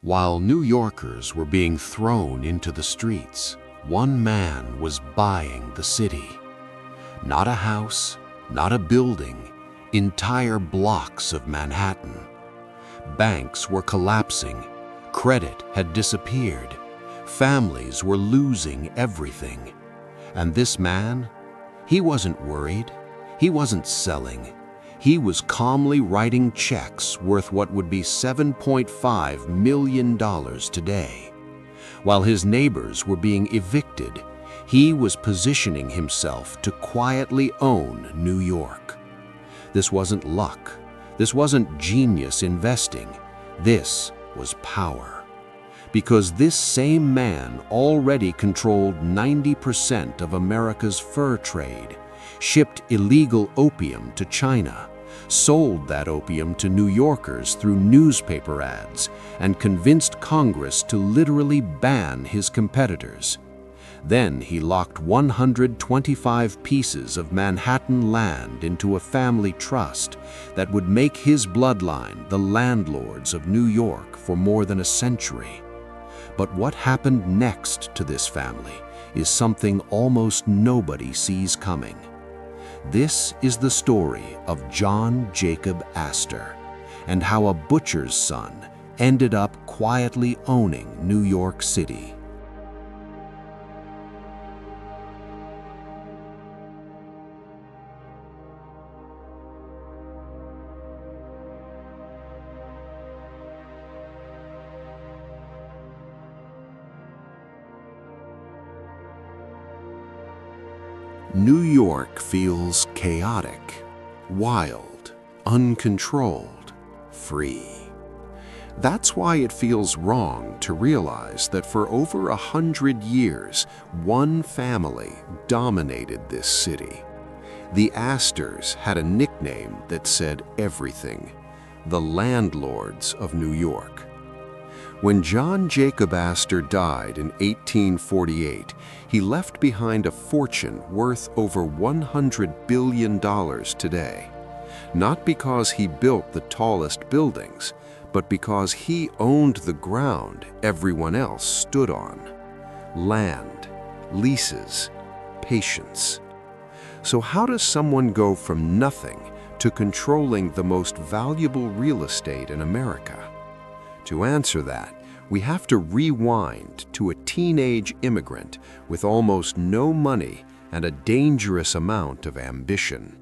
While New Yorkers were being thrown into the streets, one man was buying the city. Not a house, not a building, entire blocks of Manhattan. Banks were collapsing, credit had disappeared, families were losing everything. And this man, he wasn't worried, he wasn't selling. He was calmly writing checks worth what would be $7.5 million today. While his neighbors were being evicted, he was positioning himself to quietly own New York. This wasn't luck. This wasn't genius investing. This was power. Because this same man already controlled 90% of America's fur trade, shipped illegal opium to China, sold that opium to New Yorkers through newspaper ads, and convinced Congress to literally ban his competitors. Then he locked 125 pieces of Manhattan land into a family trust that would make his bloodline the landlords of New York for more than a century. But what happened next to this family is something almost nobody sees coming. This is the story of John Jacob Astor and how a butcher's son ended up quietly owning New York City. New York feels chaotic, wild, uncontrolled, free. That's why it feels wrong to realize that for over 100 years, one family dominated this city. The Astors had a nickname that said everything: the Landlords of New York. When John Jacob Astor died in 1848, he left behind a fortune worth over $100 billion today. Not because he built the tallest buildings, but because he owned the ground everyone else stood on. Land, leases, patience. So how does someone go from nothing to controlling the most valuable real estate in America? To answer that, we have to rewind to a teenage immigrant with almost no money and a dangerous amount of ambition.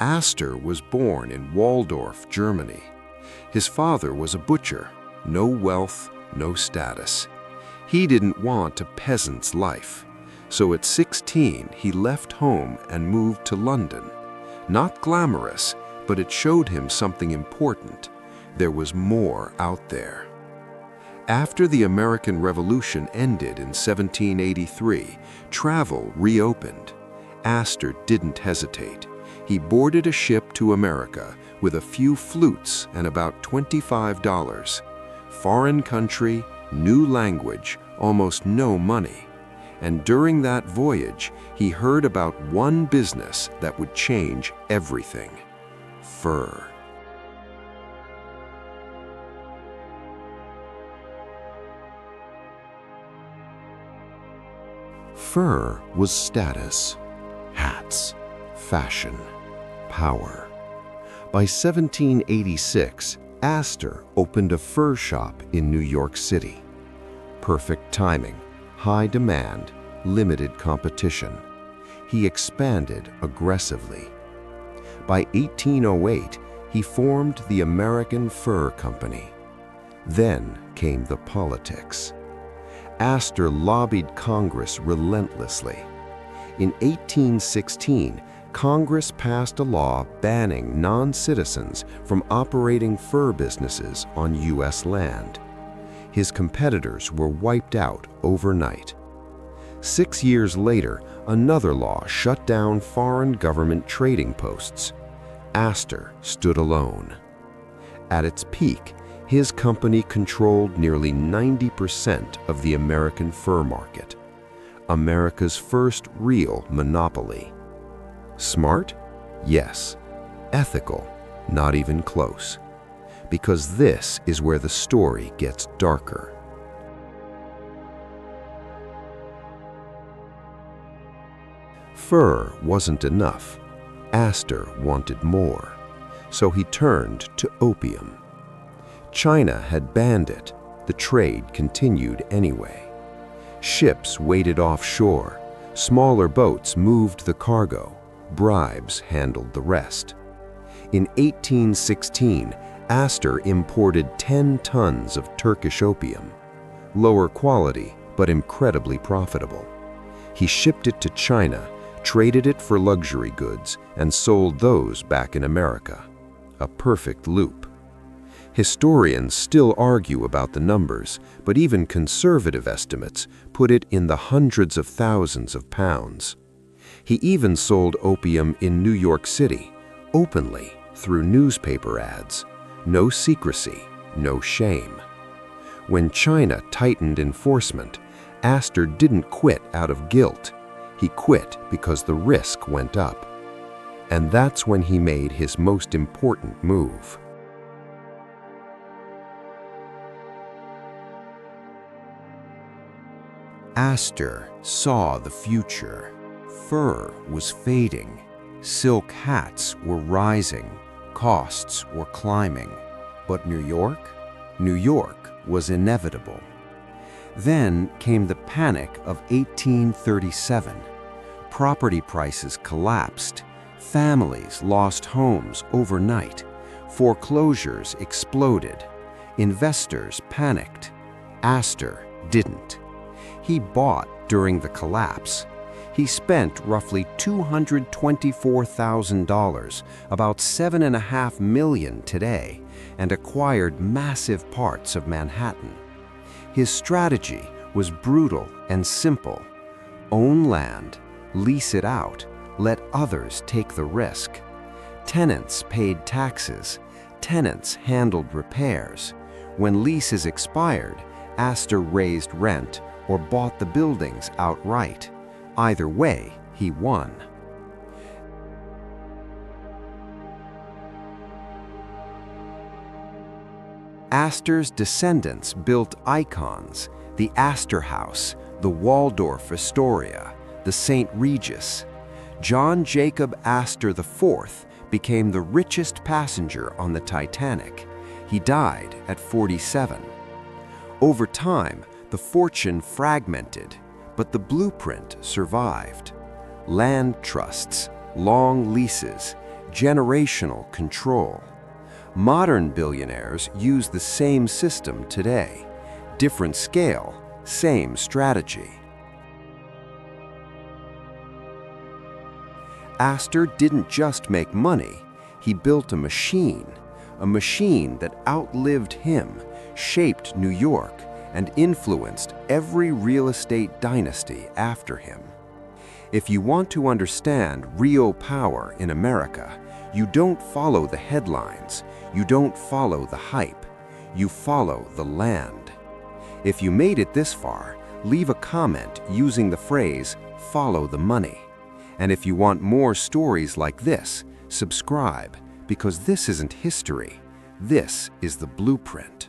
Astor was born in Waldorf, Germany. His father was a butcher, no wealth, no status. He didn't want a peasant's life, so at 16 he left home and moved to London. Not glamorous, but it showed him something important. There was more out there. After the American Revolution ended in 1783, travel reopened. Astor didn't hesitate. He boarded a ship to America with a few flutes and about $25. Foreign country, new language, almost no money. And during that voyage, he heard about one business that would change everything: fur. Fur was status, hats, fashion, power. By 1786, Astor opened a fur shop in New York City. Perfect timing, high demand, limited competition. He expanded aggressively. By 1808, he formed the American Fur Company. Then came the politics. Astor lobbied Congress relentlessly. In 1816, Congress passed a law banning non-citizens from operating fur businesses on U.S. land. His competitors were wiped out overnight. 6 years later, another law shut down foreign government trading posts. Astor stood alone. At its peak, his company controlled nearly 90% of the American fur market, America's first real monopoly. Smart? Yes. Ethical? Not even close. Because this is where the story gets darker. Fur wasn't enough. Astor wanted more. So he turned to opium. China had banned it. The trade continued anyway. Ships waited offshore. Smaller boats moved the cargo. Bribes handled the rest. In 1816, Astor imported 10 tons of Turkish opium. Lower quality, but incredibly profitable. He shipped it to China, traded it for luxury goods, and sold those back in America. A perfect loop. Historians still argue about the numbers, but even conservative estimates put it in the hundreds of thousands of pounds. He even sold opium in New York City, openly, through newspaper ads. No secrecy, no shame. When China tightened enforcement, Astor didn't quit out of guilt. He quit because the risk went up. And that's when he made his most important move. Astor saw the future. Fur was fading. Silk hats were rising. Costs were climbing. But New York? New York was inevitable. Then came the panic of 1837. Property prices collapsed. Families lost homes overnight. Foreclosures exploded. Investors panicked. Astor didn't. He bought during the collapse. He spent roughly $224,000, about $7.5 million today, and acquired massive parts of Manhattan. His strategy was brutal and simple. Own land, lease it out, let others take the risk. Tenants paid taxes. Tenants handled repairs. When leases expired, Astor raised rent or bought the buildings outright. Either way, he won. Astor's descendants built icons, the Astor House, the Waldorf Astoria, the St. Regis. John Jacob Astor IV became the richest passenger on the Titanic. He died at 47. Over time, the fortune fragmented, but the blueprint survived. Land trusts, long leases, generational control. Modern billionaires use the same system today. Different scale, same strategy. Astor didn't just make money, he built a machine that outlived him, shaped New York, and influenced every real estate dynasty after him. If you want to understand real power in America, you don't follow the headlines, you don't follow the hype, you follow the land. If you made it this far, leave a comment using the phrase, "Follow the money." And if you want more stories like this, subscribe, because this isn't history, this is the blueprint.